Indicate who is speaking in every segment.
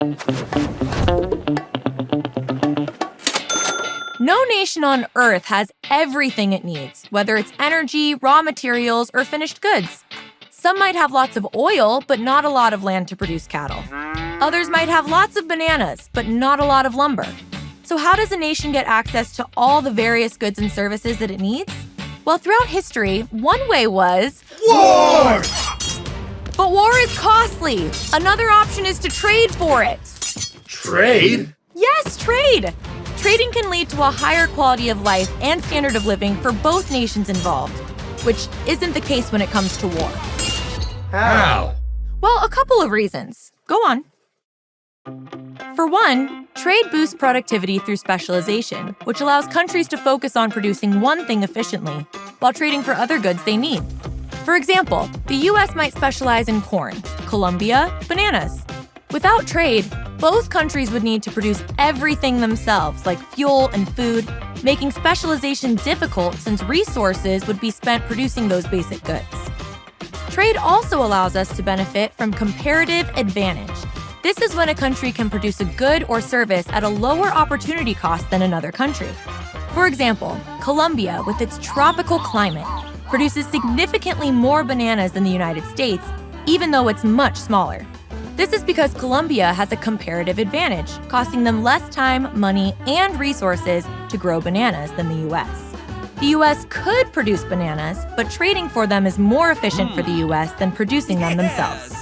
Speaker 1: No nation on Earth has everything it needs, whether it's energy, raw materials, or finished goods. Some might have lots of oil, but not a lot of land to produce cattle. Others might have lots of bananas, but not a lot of lumber. So how does a nation get access to all the various goods and services that it needs? Well, throughout history, one way was
Speaker 2: war!
Speaker 1: But war is costly. Another option is to trade for it.
Speaker 2: Trade?
Speaker 1: Yes, trade! Trading can lead to a higher quality of life and standard of living for both nations involved, which isn't the case when it comes to war.
Speaker 2: How?
Speaker 1: Well, a couple of reasons. Go on. For one, trade boosts productivity through specialization, which allows countries to focus on producing one thing efficiently while trading for other goods they need. For example, the U.S. might specialize in corn, Colombia, bananas. Without trade, both countries would need to produce everything themselves, like fuel and food, making specialization difficult since resources would be spent producing those basic goods. Trade also allows us to benefit from comparative advantage. This is when a country can produce a good or service at a lower opportunity cost than another country. For example, Colombia, with its tropical climate, produces significantly more bananas than the United States, even though it's much smaller. This is because Colombia has a comparative advantage, costing them less time, money, and resources to grow bananas than the U.S. The U.S. could produce bananas, but trading for them is more efficient for the U.S. than producing them themselves.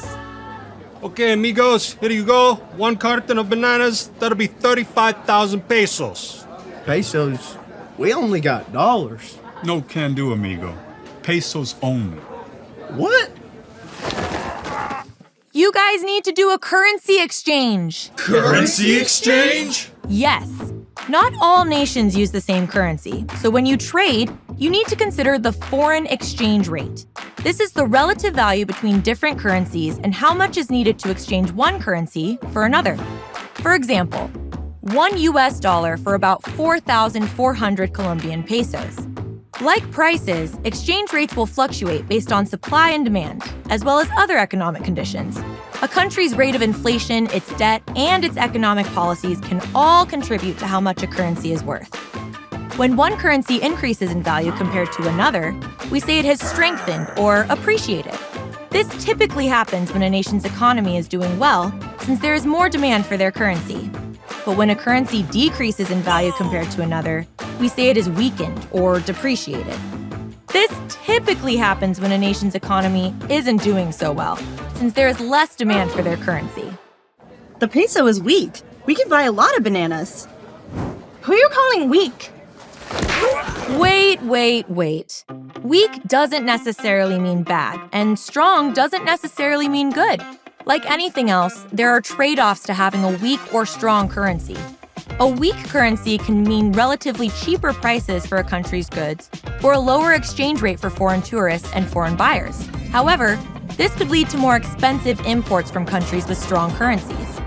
Speaker 3: Okay, amigos, here you go. 1 carton of bananas, that'll be 35,000 pesos.
Speaker 4: Pesos? We only got dollars.
Speaker 5: No can do, amigo. Pesos only.
Speaker 4: What?
Speaker 1: You guys need to do a currency exchange.
Speaker 2: Currency exchange?
Speaker 1: Yes. Not all nations use the same currency, so when you trade, you need to consider the foreign exchange rate. This is the relative value between different currencies and how much is needed to exchange one currency for another. For example, $1 US for about 4,400 Colombian pesos. Like prices, exchange rates will fluctuate based on supply and demand, as well as other economic conditions. A country's rate of inflation, its debt, and its economic policies can all contribute to how much a currency is worth. When one currency increases in value compared to another, we say it has strengthened or appreciated. This typically happens when a nation's economy is doing well, since there is more demand for their currency. But when a currency decreases in value compared to another, we say it is weakened or depreciated. This typically happens when a nation's economy isn't doing so well, since there is less demand for their currency.
Speaker 6: The peso is weak. We can buy a lot of bananas. Who are you calling weak?
Speaker 1: Wait. Weak doesn't necessarily mean bad, and strong doesn't necessarily mean good. Like anything else, there are trade-offs to having a weak or strong currency. A weak currency can mean relatively cheaper prices for a country's goods or a lower exchange rate for foreign tourists and foreign buyers. However, this could lead to more expensive imports from countries with strong currencies.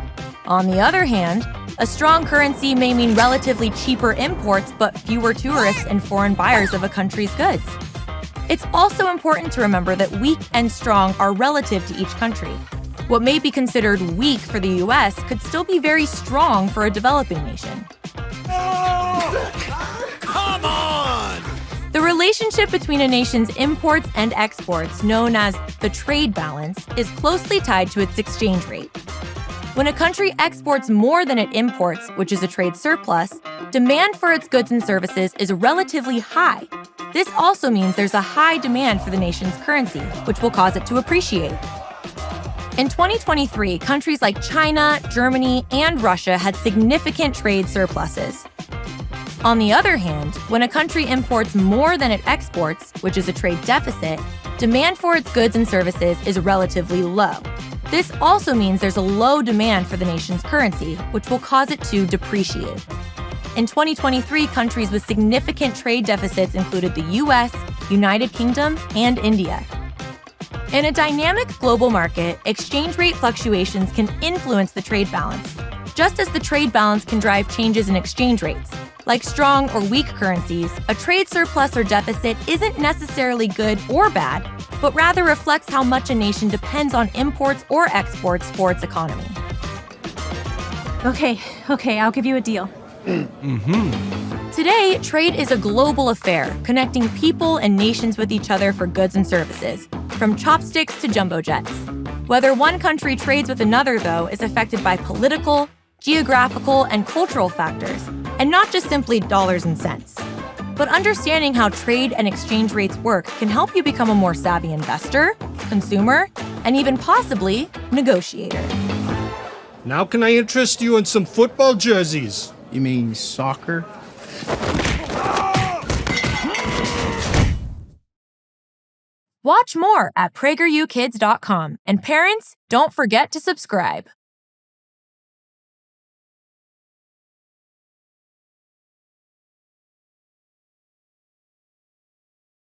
Speaker 1: On the other hand, a strong currency may mean relatively cheaper imports but fewer tourists and foreign buyers of a country's goods. It's also important to remember that weak and strong are relative to each country. What may be considered weak for the U.S. could still be very strong for a developing nation.
Speaker 2: Come on!
Speaker 1: The relationship between a nation's imports and exports, known as the trade balance, is closely tied to its exchange rate. When a country exports more than it imports, which is a trade surplus, demand for its goods and services is relatively high. This also means there's a high demand for the nation's currency, which will cause it to appreciate. In 2023, countries like China, Germany, and Russia had significant trade surpluses. On the other hand, when a country imports more than it exports, which is a trade deficit, demand for its goods and services is relatively low. This also means there's a low demand for the nation's currency, which will cause it to depreciate. In 2023, countries with significant trade deficits included the US, United Kingdom, and India. In a dynamic global market, exchange rate fluctuations can influence the trade balance, just as the trade balance can drive changes in exchange rates. Like strong or weak currencies, a trade surplus or deficit isn't necessarily good or bad, but rather reflects how much a nation depends on imports or exports for its economy.
Speaker 6: Okay, I'll give you a deal.
Speaker 1: Today, trade is a global affair, connecting people and nations with each other for goods and services, from chopsticks to jumbo jets. Whether one country trades with another, though, is affected by political, geographical, and cultural factors, and not just simply dollars and cents. But understanding how trade and exchange rates work can help you become a more savvy investor, consumer, and even possibly negotiator.
Speaker 3: Now can I interest you in some football jerseys?
Speaker 4: You mean soccer?
Speaker 1: Watch more at PragerUkids.com, and parents, don't forget to subscribe.